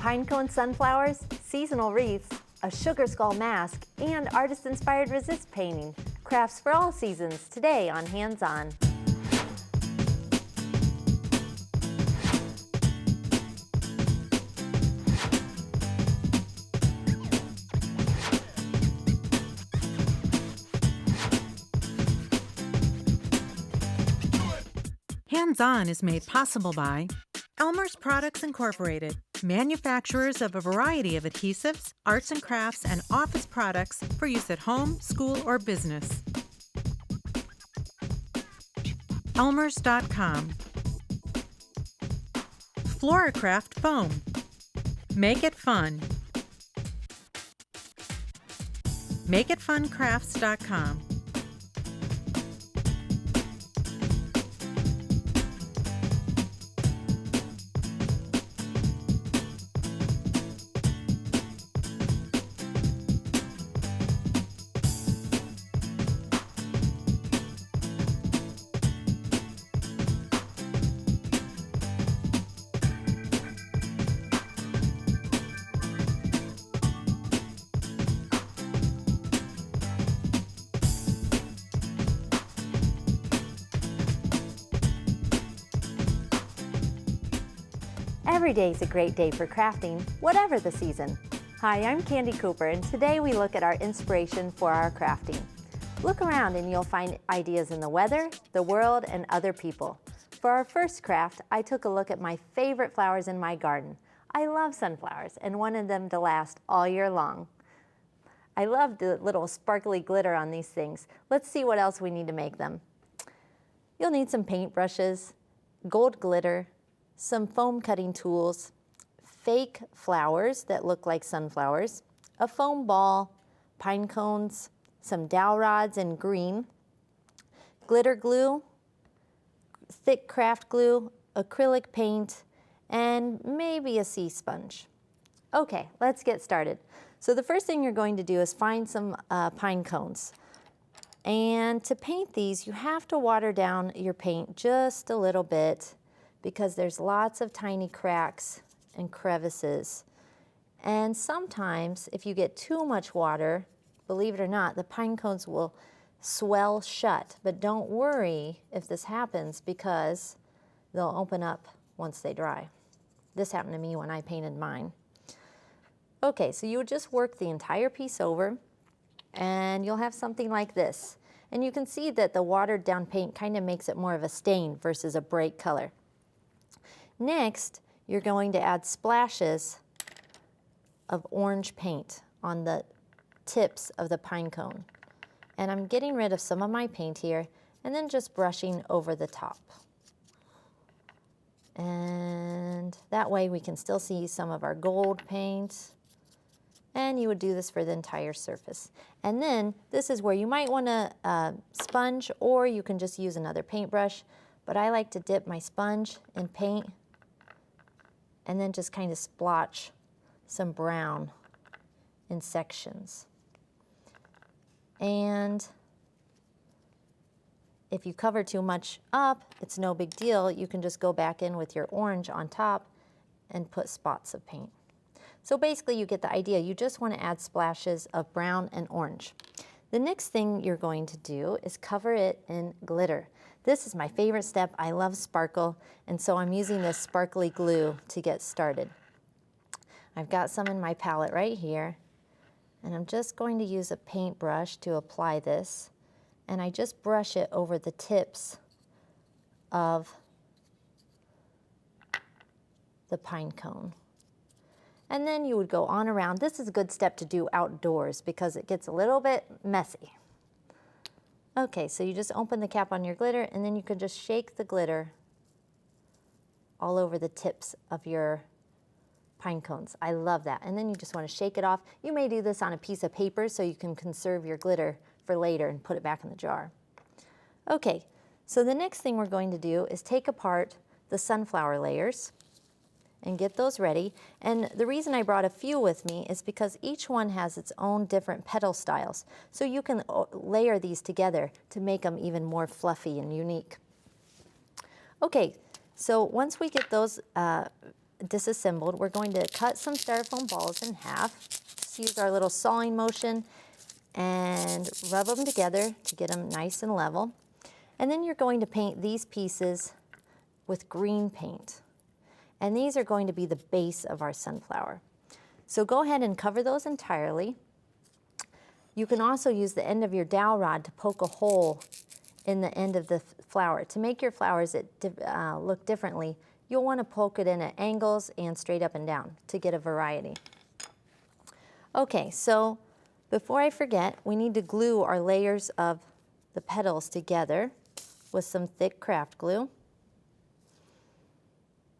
Pinecone sunflowers, seasonal wreaths, a sugar skull mask, and artist-inspired resist painting. Crafts for all seasons, today on Hands On. Hands On is made possible by Elmer's Products Incorporated, manufacturers of a variety of adhesives, arts and crafts, and office products for use at home, school, or business. Elmers.com. Floracraft Foam. Make it fun. MakeItFunCrafts.com. Every day is a great day for crafting, whatever the season. Hi, I'm Candie Cooper, and today we look at our inspiration for our crafting. Look around and you'll find ideas in the weather, the world, and other people. For our first craft, I took a look at my favorite flowers in my garden. I love sunflowers and wanted them to last all year long. I love the little sparkly glitter on these things. Let's see what else we need to make them. You'll need some paintbrushes, gold glitter, some foam cutting tools, fake flowers that look like sunflowers, a foam ball, pine cones, some dowel rods in green, glitter glue, thick craft glue, acrylic paint, and maybe a sea sponge. Okay, let's get started. So the first thing you're going to do is find some pine cones. And to paint these, you have to water down your paint just a little bit, because there's lots of tiny cracks and crevices. And sometimes if you get too much water, believe it or not, the pine cones will swell shut. But don't worry if this happens, because they'll open up once they dry. This happened to me when I painted mine. Okay, so you would just work the entire piece over and you'll have something like this. And you can see that the watered down paint kind of makes it more of a stain versus a bright color. Next, you're going to add splashes of orange paint on the tips of the pine cone. And I'm getting rid of some of my paint here and then just brushing over the top. And that way we can still see some of our gold paint. And you would do this for the entire surface. And then this is where you might want to sponge, or you can just use another paintbrush. But I like to dip my sponge in paint and then just kind of splotch some brown in sections. And if you cover too much up, it's no big deal. You can just go back in with your orange on top and put spots of paint. So basically you get the idea. You just want to add splashes of brown and orange. The next thing you're going to do is cover it in glitter. This is my favorite step. I love sparkle, and so I'm using this sparkly glue to get started. I've got some in my palette right here, and I'm just going to use a paintbrush to apply this, and I just brush it over the tips of the pine cone. And then you would go on around. This is a good step to do outdoors because it gets a little bit messy. Okay, so you just open the cap on your glitter, and then you can just shake the glitter all over the tips of your pine cones. I love that. And then you just want to shake it off. You may do this on a piece of paper so you can conserve your glitter for later and put it back in the jar. Okay, so the next thing we're going to do is take apart the sunflower layers and get those ready. And the reason I brought a few with me is because each one has its own different petal styles. So you can layer these together to make them even more fluffy and unique. Okay, so once we get those disassembled, we're going to cut some styrofoam balls in half. Just use our little sawing motion and rub them together to get them nice and level. And then you're going to paint these pieces with green paint. And these are going to be the base of our sunflower. So go ahead and cover those entirely. You can also use the end of your dowel rod to poke a hole in the end of the flower. To make your flowers look differently, you'll want to poke it in at angles and straight up and down to get a variety. Okay, so before I forget, we need to glue our layers of the petals together with some thick craft glue,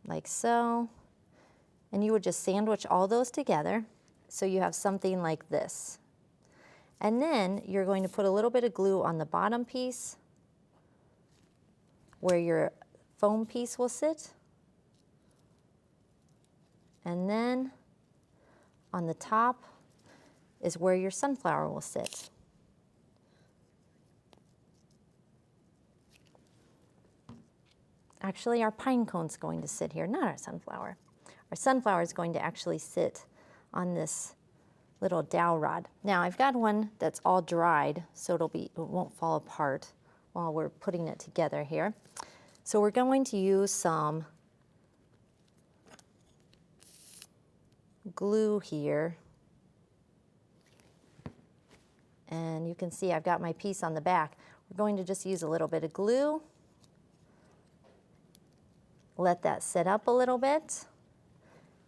like so. And you would just sandwich all those together so you have something like this. And then you're going to put a little bit of glue on the bottom piece where your foam piece will sit. And then on the top is where your sunflower will sit. Actually, our pine cone's going to sit here, not our sunflower. Our sunflower is going to actually sit on this little dowel rod. Now, I've got one that's all dried, so it won't fall apart while we're putting it together here. So we're going to use some glue here. And you can see I've got my piece on the back. We're going to just use a little bit of glue. Let that sit up a little bit.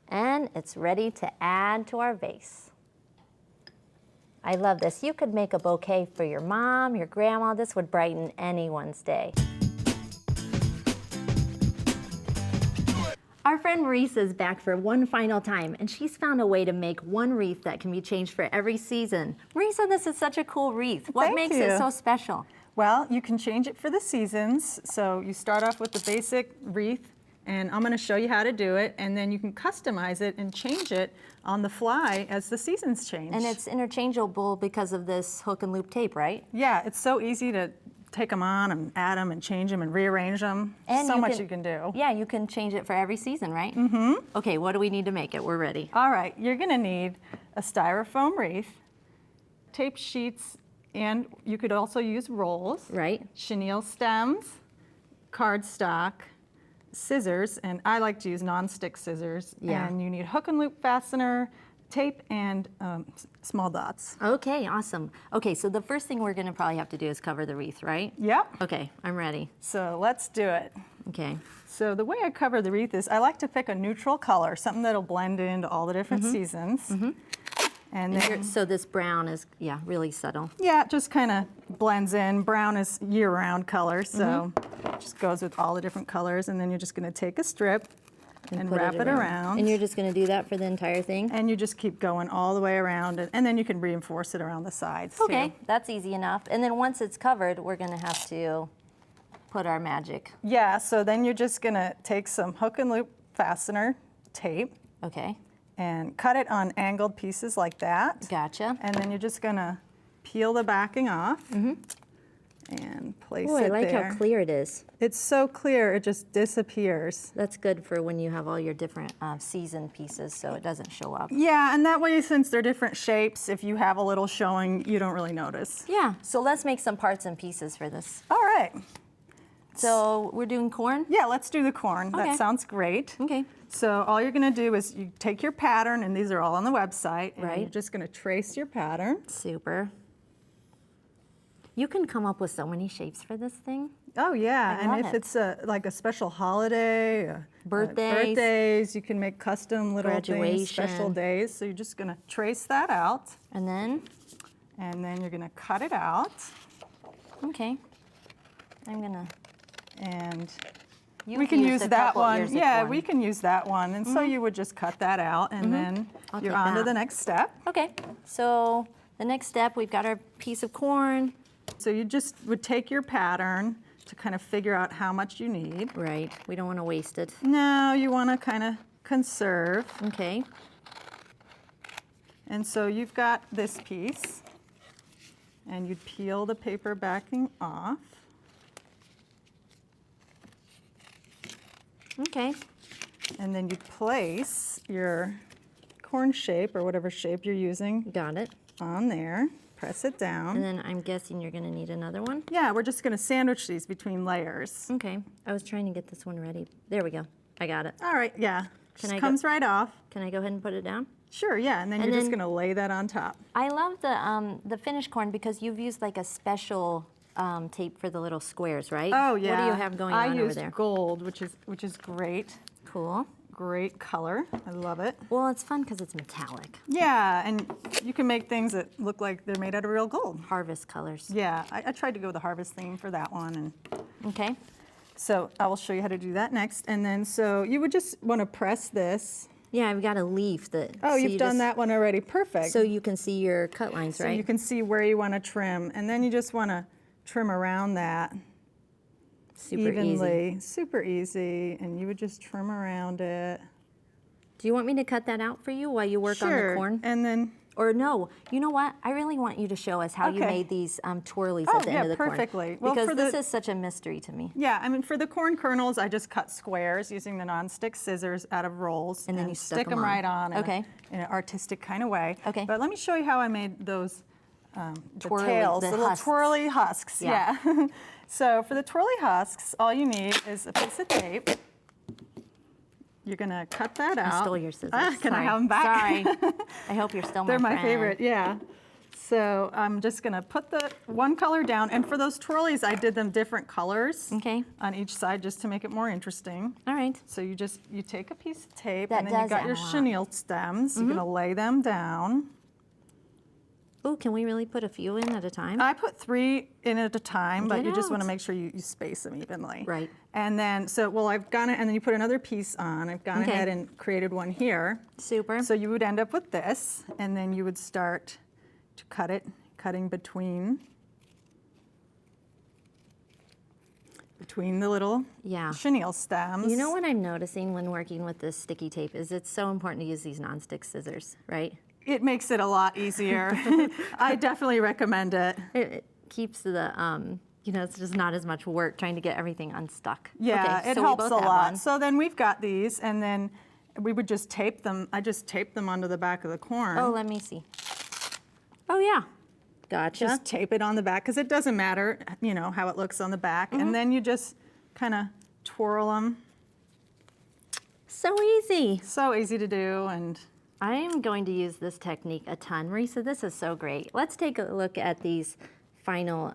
And it's ready to add to our vase. I love this. You could make a bouquet for your mom, your grandma. This would brighten anyone's day. Our friend Marisa is back for one final time, and she's found a way to make one wreath that can be changed for every season. Marisa, this is such a cool wreath. What makes it so special? Well, you can change it for the seasons. So you start off with the basic wreath, and I'm going to show you how to do it, and then you can customize it and change it on the fly as the seasons change. And it's interchangeable because of this hook and loop tape, right? Yeah, it's so easy to take them on and add them and change them and rearrange them. And so much you can do. Yeah, you can change it for every season, right? Mm-hmm. Okay, what do we need to make it? We're ready. All right, you're going to need a styrofoam wreath, tape sheets, and you could also use rolls. Right. Chenille stems, cardstock, scissors, and I like to use non-stick scissors. Yeah. And you need hook and loop fastener, tape, and small dots. Okay, awesome. Okay, so the first thing we're gonna probably have to do is cover the wreath, right? Yep. Okay, I'm ready. So let's do it. Okay. So the way I cover the wreath is I like to pick a neutral color, something that'll blend into all the different seasons. Mm-hmm. And then, so this brown is, yeah, really subtle. yeah, it just kind of blends in. Brown is year-round color, so it just goes with all the different colors. And then you're just going to take a strip and wrap it around. And you're just gonna do that for the entire thing? And you just keep going all the way around, and then you can reinforce it around the sides Okay, too. that's easy enough. And then once it's covered, we're gonna have to put our magic. Yeah, so then you're just going to take some hook and loop fastener tape. Okay. And cut it on angled pieces like that. Gotcha. And then you're just gonna peel the backing off and place Oh, it I like there. how clear it is. It's so clear, it just disappears. That's good for when you have all your different season pieces so it doesn't show up. Yeah, and that way, since they're different shapes, if you have a little showing, you don't really notice. Yeah, so let's make some parts and pieces for this. All right. So we're doing corn? Yeah, let's do the corn. Okay. That sounds great. Okay. So all you're gonna do is you take your pattern, and these are all on the website, and Right. you're just gonna trace your pattern. Super. You can come up with so many shapes for this thing. Oh yeah, I and love if it. it's like a special holiday, birthdays, you can make custom little things, special Graduation. days. So you're just gonna trace that out, And then, and then you're gonna cut it out, okay, I'm gonna, and you've we can used use a that couple one. years of Yeah, corn. we can use that one. And so you would just cut that out, and then I'll you're take on to that. the next step. Okay, so the next step, we've got our piece of corn. So you just would take your pattern to kind of figure out how much you need. Right, we don't want to waste it. No, you want to kind of conserve. Okay, And so you've got this piece, and you'd peel the paper backing off. okay. And then you place your corn shape or whatever shape you're using Got it. on there. Press it down. And then I'm guessing you're gonna need another one. Yeah, we're just gonna sandwich these between layers. Okay, I was trying to get this one ready. There we go, I got it. All right, yeah. Just I go- comes right off. Can I go ahead and put it down? Sure, yeah, and then And you're just then- gonna lay that on top. I love the finished corn because you've used like a special tape for the little squares, right? Oh yeah. What do you have going on I over used there? gold, which is great. Cool. Great color. I love it. Well, it's fun because it's metallic. Yeah, and you can make things that look like they're made out of real gold. Harvest colors. Yeah, I tried to go with the harvest theme for that one, and Okay. so I will show you how to do that next. And then so you would just want to press this. Yeah, I've got a leaf that. Oh, so you've you done just- that one already. Perfect. So you can see your cut lines, So right? you can see where you want to trim, and then you just want to trim around that Super evenly. easy. Super easy, and you would just trim around it. Do you want me to cut that out for you while you work on the Sure, corn? and then Or no, you know what? I really want you to show us how you Okay. made these twirlies Oh, at the yeah, end of the perfectly. corn. Well, Because for this the- is such a mystery to me. yeah, I mean for the corn kernels, I just cut squares using the nonstick scissors out of rolls, And then you stuck stick 'em them on. right on. Okay. In an artistic kind of way. Okay. But let me show you how I made those. The Twirly- tails, the little husks. twirly husks. Yeah. Yeah. So for the twirly husks, all you need is a piece of tape. You're gonna cut that out. I stole your scissors. Can I Sorry. have them back? Sorry. I hope you're still my They're my friend. favorite, yeah. So I'm just gonna put the one color down, and for those twirlies, I did them different colors Okay. on each side just to make it more interesting. All right. So you take a piece of tape, That and then you does got add your a lot. chenille stems. You're gonna lay them down. Ooh, can we really put a few in at a time? I put 3 in at a time, but Get you just want to out. make sure you space them evenly. Right. And then, I've gone, and then you put another piece on. I've gone Okay. ahead and created one here. Super. So you would end up with this, and then you would start to cutting between the little Yeah. chenille stems. You know what I'm noticing when working with this sticky tape is it's so important to use these nonstick scissors, right? It makes it a lot easier. I definitely recommend it. It keeps the, it's just not as much work trying to get everything unstuck. Yeah, Okay, it so we helps both a have lot. one. So then we've got these, and then we would just tape them. I just taped them onto the back of the corn. Oh, let me see. Oh, yeah. Gotcha. Just tape it on the back, because it doesn't matter, how it looks on the back. Mm-hmm. And then you just kind of twirl them. So easy. So easy to do, and I am going to use this technique a ton. Marisa, this is so great. Let's take a look at these final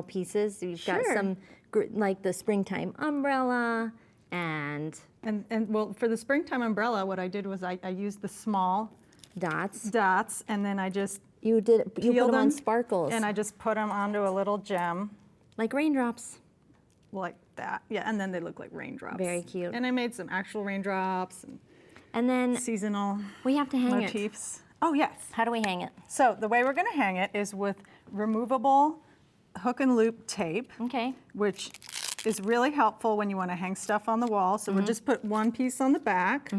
pieces. We've got Sure. some, like the springtime umbrella, and well, for the springtime umbrella, what I did was I used the small dots. dots, and then I just You put peeled them on them, sparkles, and I just put them onto a little gem. like raindrops. Like that, yeah, and then they look like raindrops. Very cute. And I made some actual raindrops and And then seasonal we have to hang it. motifs. Oh, yes. How do we hang it? So the way we're gonna hang it is with removable hook and loop tape, Okay. which is really helpful when you wanna hang stuff on the wall. So we'll just put one piece on the back.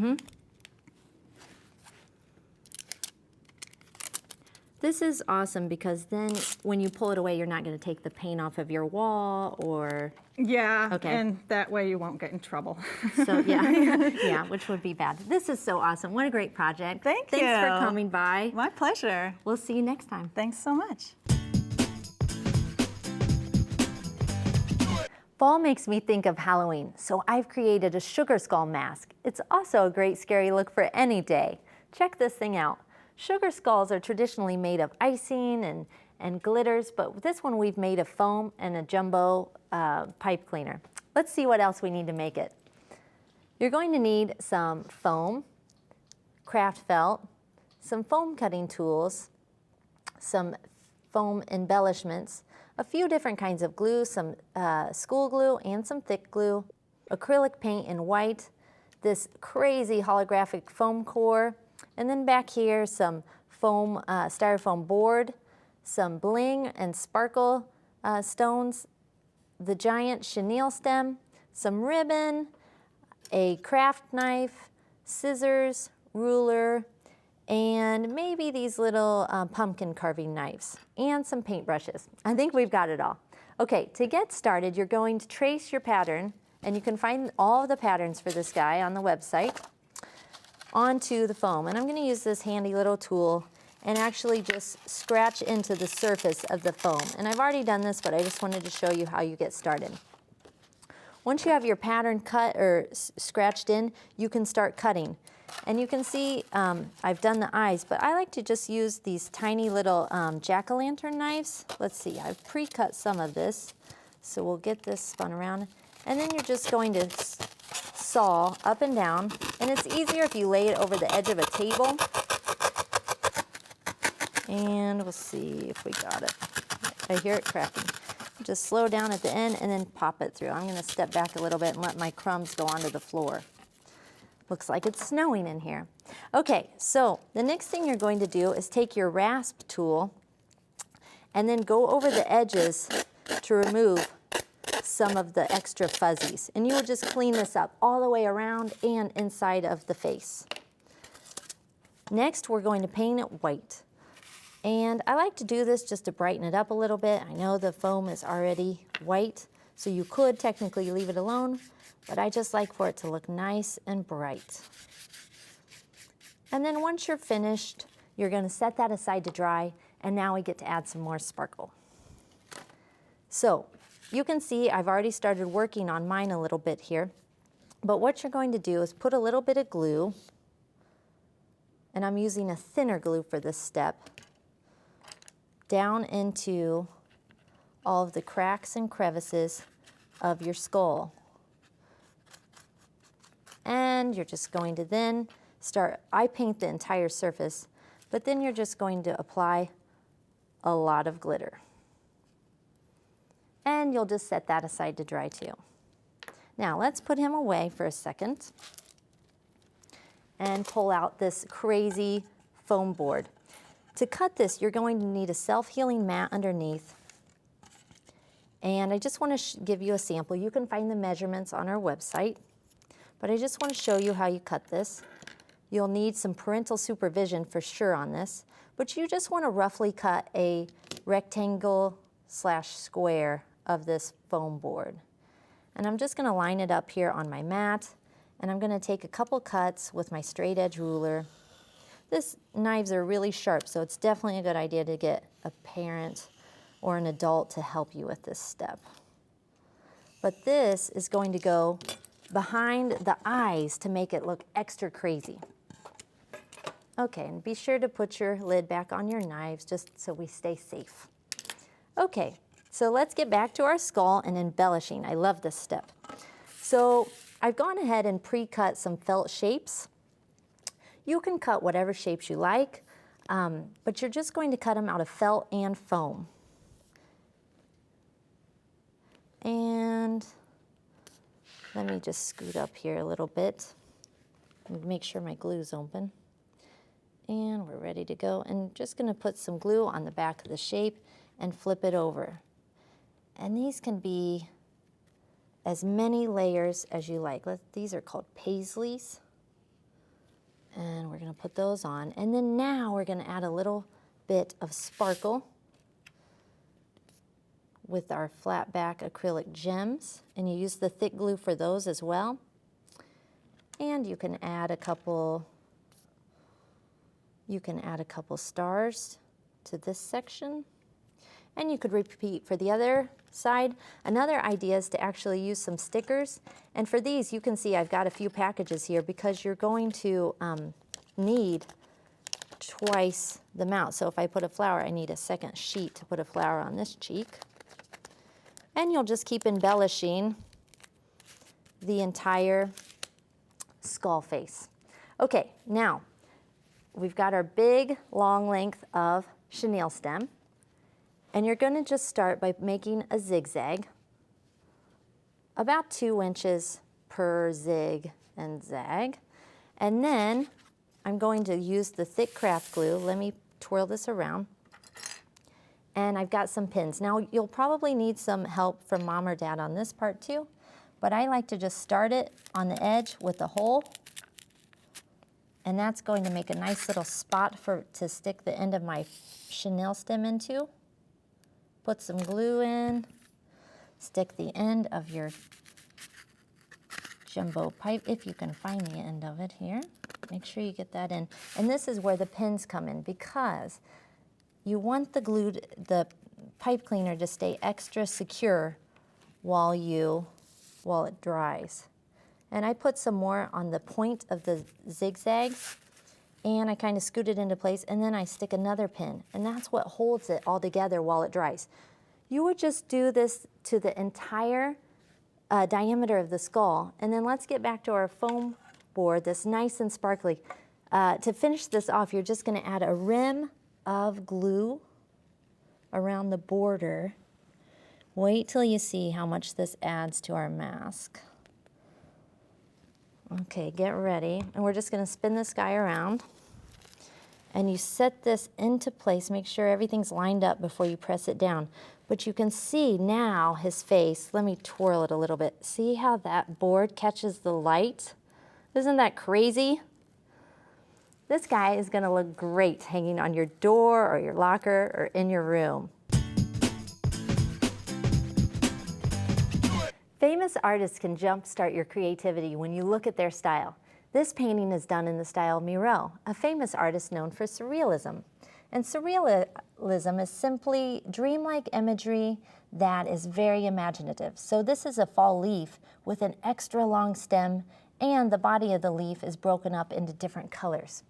This is awesome because then when you pull it away, you're not going to take the paint off of your wall or, Yeah, Okay. and that way you won't get in trouble. so yeah, yeah, which would be bad. This is so awesome. What a great project. Thanks for you. coming by. My pleasure. We'll see you next time. Thanks so much. Fall makes me think of Halloween, so I've created a sugar skull mask. It's also a great scary look for any day. Check this thing out. Sugar skulls are traditionally made of icing and glitters, but this one we've made of foam and a jumbo pipe cleaner. Let's see what else we need to make it. You're going to need some foam, craft felt, some foam cutting tools, some foam embellishments, a few different kinds of glue, some school glue and some thick glue, acrylic paint in white, this crazy holographic foam core, and then back here some foam, styrofoam board, some bling and sparkle stones, the giant chenille stem, some ribbon, a craft knife, scissors, ruler, and maybe these little pumpkin carving knives, and some paintbrushes. I think we've got it all. Okay, to get started, you're going to trace your pattern and you can find all of the patterns for this guy on the website, onto the foam. And I'm going to use this handy little tool and actually just scratch into the surface of the foam. And I've already done this, but I just wanted to show you how you get started. Once you have your pattern cut or scratched in, you can start cutting. And you can see I've done the eyes, but I like to just use these tiny little jack-o'-lantern knives. Let's see, I've pre-cut some of this. So we'll get this spun around. And then you're just going to saw up and down. And it's easier if you lay it over the edge of a table. And we'll see if we got it. I hear it cracking. Just slow down at the end and then pop it through. I'm going to step back a little bit and let my crumbs go onto the floor. Looks like it's snowing in here. Okay, so the next thing you're going to do is take your rasp tool and then go over the edges to remove some of the extra fuzzies. And you will just clean this up all the way around and inside of the face. Next, we're going to paint it white. And I like to do this just to brighten it up a little bit. I know the foam is already white, so you could technically leave it alone, but I just like for it to look nice and bright. And then once you're finished, you're going to set that aside to dry, and now we get to add some more sparkle. So you can see I've already started working on mine a little bit here, but what you're going to do is put a little bit of glue, and I'm using a thinner glue for this step, down into all of the cracks and crevices of your skull. And you're just going to then I paint the entire surface, but then you're just going to apply a lot of glitter. And you'll just set that aside to dry too. Now let's put him away for a second and pull out this crazy foam board. To cut this, you're going to need a self-healing mat underneath. And I just want to give you a sample. You can find the measurements on our website, but I just want to show you how you cut this. You'll need some parental supervision for sure on this, but you just want to roughly cut a rectangle/square of this foam board. And I'm just going to line it up here on my mat, and I'm going to take a couple cuts with my straight edge ruler. These knives are really sharp, so it's definitely a good idea to get a parent or an adult to help you with this step. But this is going to go behind the eyes to make it look extra crazy. Okay, and be sure to put your lid back on your knives just so we stay safe. Okay, so let's get back to our skull and embellishing. I love this step. So I've gone ahead and pre-cut some felt shapes. You can cut whatever shapes you like, but you're just going to cut them out of felt and foam. And let me just scoot up here a little bit and make sure my glue's open. And we're ready to go. And just going to put some glue on the back of the shape and flip it over. And these can be as many layers as you like. These are called paisleys. And we're going to put those on. And then now we're going to add a little bit of sparkle with our flat back acrylic gems. And you use the thick glue for those as well. And you can add a couple stars to this section. And you could repeat for the other side. Another idea is to actually use some stickers. And for these, you can see I've got a few packages here because you're going to need twice the amount. So if I put a flower, I need a second sheet to put a flower on this cheek. And you'll just keep embellishing the entire skull face. Okay, now we've got our big long length of chenille stem. And you're going to just start by making a zigzag, about 2 inches per zig and zag. And then I'm going to use the thick craft glue. Let me twirl this around. And I've got some pins. Now you'll probably need some help from mom or dad on this part too, but I like to just start it on the edge with a hole. And that's going to make a nice little spot to stick the end of my chenille stem into. Put some glue in, stick the end of your jumbo pipe, if you can find the end of it here. Make sure you get that in. And this is where the pins come in, because you want the pipe cleaner to stay extra secure while it dries. And I put some more on the point of the zigzags, and I kind of scoot it into place, and then I stick another pin, and that's what holds it all together while it dries. You would just do this to the entire diameter of the skull, and then let's get back to our foam board that's nice and sparkly. To finish this off, you're just going to add a rim of glue around the border. Wait till you see how much this adds to our mask. Okay, get ready. And we're just going to spin this guy around. And you set this into place. Make sure everything's lined up before you press it down. But you can see now his face. Let me twirl it a little bit. See how that board catches the light? Isn't that crazy? This guy is going to look great hanging on your door or your locker or in your room. Famous artists can jumpstart your creativity when you look at their style. This painting is done in the style of Miro, a famous artist known for surrealism. And surrealism is simply dreamlike imagery that is very imaginative. So this is a fall leaf with an extra long stem, and the body of the leaf is broken up into different colors.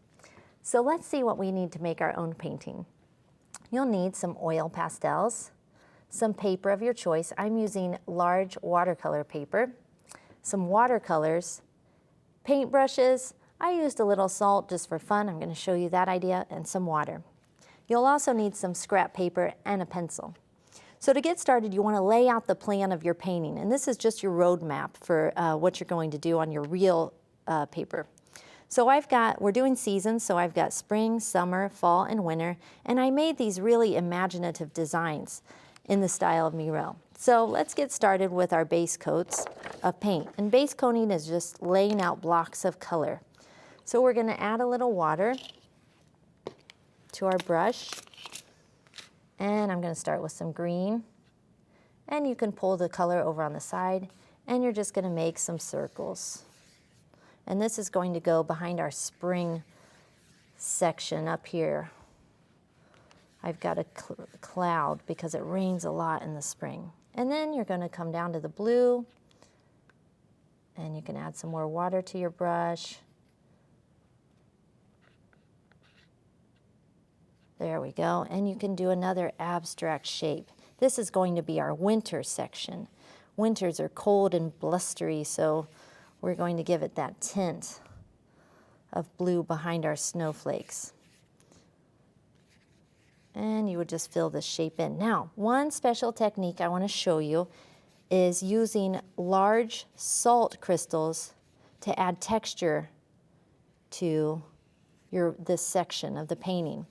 So let's see what we need to make our own painting. You'll need some oil pastels, some paper of your choice. I'm using large watercolor paper, some watercolors, paintbrushes. I used a little salt just for fun. I'm going to show you that idea, and some water. You'll also need some scrap paper and a pencil. So to get started, you want to lay out the plan of your painting, and this is just your roadmap for what you're going to do on your real paper. So we're doing seasons, so I've got spring, summer, fall, and winter, and I made these really imaginative designs in the style of Miro. So let's get started with our base coats of paint. And base coating is just laying out blocks of color. So we're going to add a little water to our brush. And I'm going to start with some green. And you can pull the color over on the side. And you're just going to make some circles. And this is going to go behind our spring section up here. I've got a cloud because it rains a lot in the spring. And then you're going to come down to the blue, and you can add some more water to your brush. There we go. And you can do another abstract shape. This is going to be our winter section. Winters are cold and blustery, so we're going to give it that tint of blue behind our snowflakes. And you would just fill this shape in. Now, one special technique I want to show you is using large salt crystals to add texture to this section of the painting.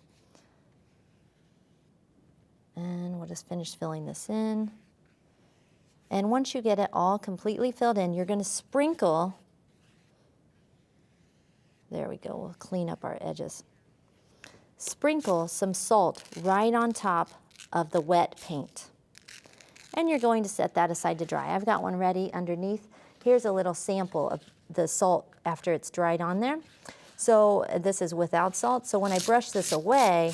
And we'll just finish filling this in. And once you get it all completely filled in, you're going to sprinkle. There we go. We'll clean up our edges. Sprinkle some salt right on top of the wet paint. And you're going to set that aside to dry. I've got one ready underneath. Here's a little sample of the salt after it's dried on there. So this is without salt. So when I brush this away,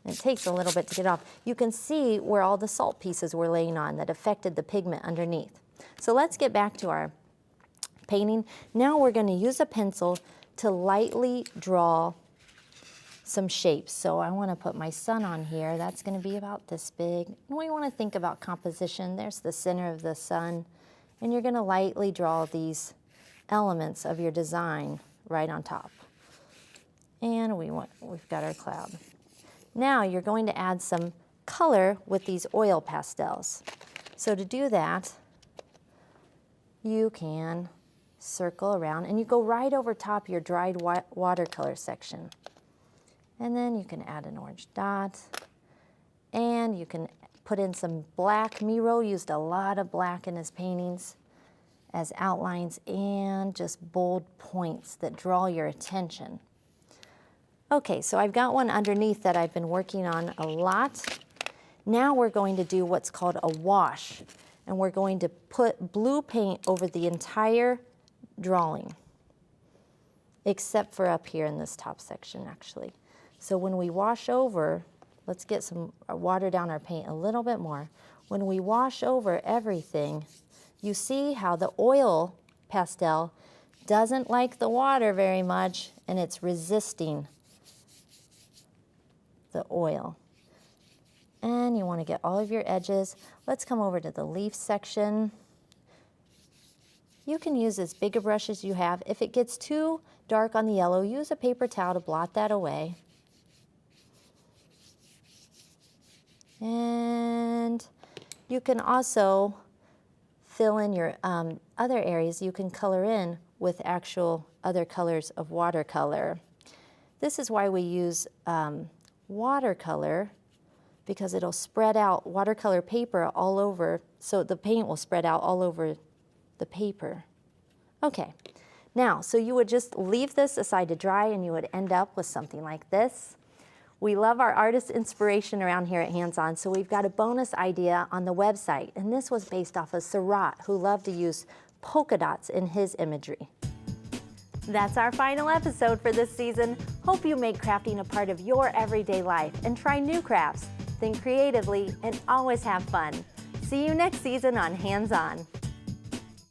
it takes a little bit to get off. You can see where all the salt pieces were laying on that affected the pigment underneath. So let's get back to our painting. Now we're going to use a pencil to lightly draw some shapes. So I want to put my sun on here. That's going to be about this big. And we want to think about composition. There's the center of the sun. And you're going to lightly draw these elements of your design right on top. And we've got our cloud. Now you're going to add some color with these oil pastels. So to do that, you can circle around, and you go right over top your dried watercolor section. And then you can add an orange dot, and you can put in some black. Miro used a lot of black in his paintings as outlines and just bold points that draw your attention. Okay, so I've got one underneath that I've been working on a lot. Now we're going to do what's called a wash. and we're going to put blue paint over the entire drawing, except for up here in this top section actually. So when we wash over, let's get some water down our paint a little bit more. When we wash over everything, you see how the oil pastel doesn't like the water very much, and it's resisting the oil. And you want to get all of your edges. Let's come over to the leaf section. You can use as big a brush as you have. If it gets too dark on the yellow, use a paper towel to blot that away. And you can also fill in your other areas. You can color in with actual other colors of watercolor. This is why we use watercolor, because it'll spread out watercolor paper all over, so the paint will spread out all over the paper. Okay, now, so you would just leave this aside to dry and you would end up with something like this. We love our artist inspiration around here at Hands On, so we've got a bonus idea on the website, and this was based off of Surratt, who loved to use polka dots in his imagery. That's our final episode for this season. Hope you make crafting a part of your everyday life and try new crafts. Think creatively and always have fun. See you next season on Hands On.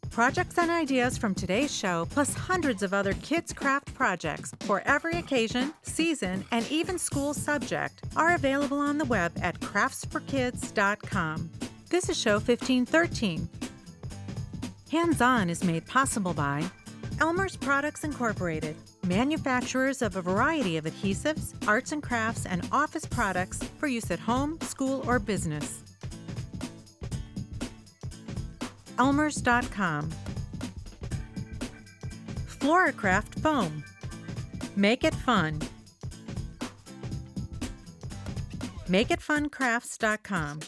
Projects and ideas from today's show, plus hundreds of other kids' craft projects for every occasion, season, and even school subject, are available on the web at craftsforkids.com. This is show 1513. Hands On is made possible by Elmer's Products Incorporated, manufacturers of a variety of adhesives, arts and crafts, and office products for use at home, school, or business. Elmers.com. Floracraft Foam. Make it fun. MakeItFunCrafts.com.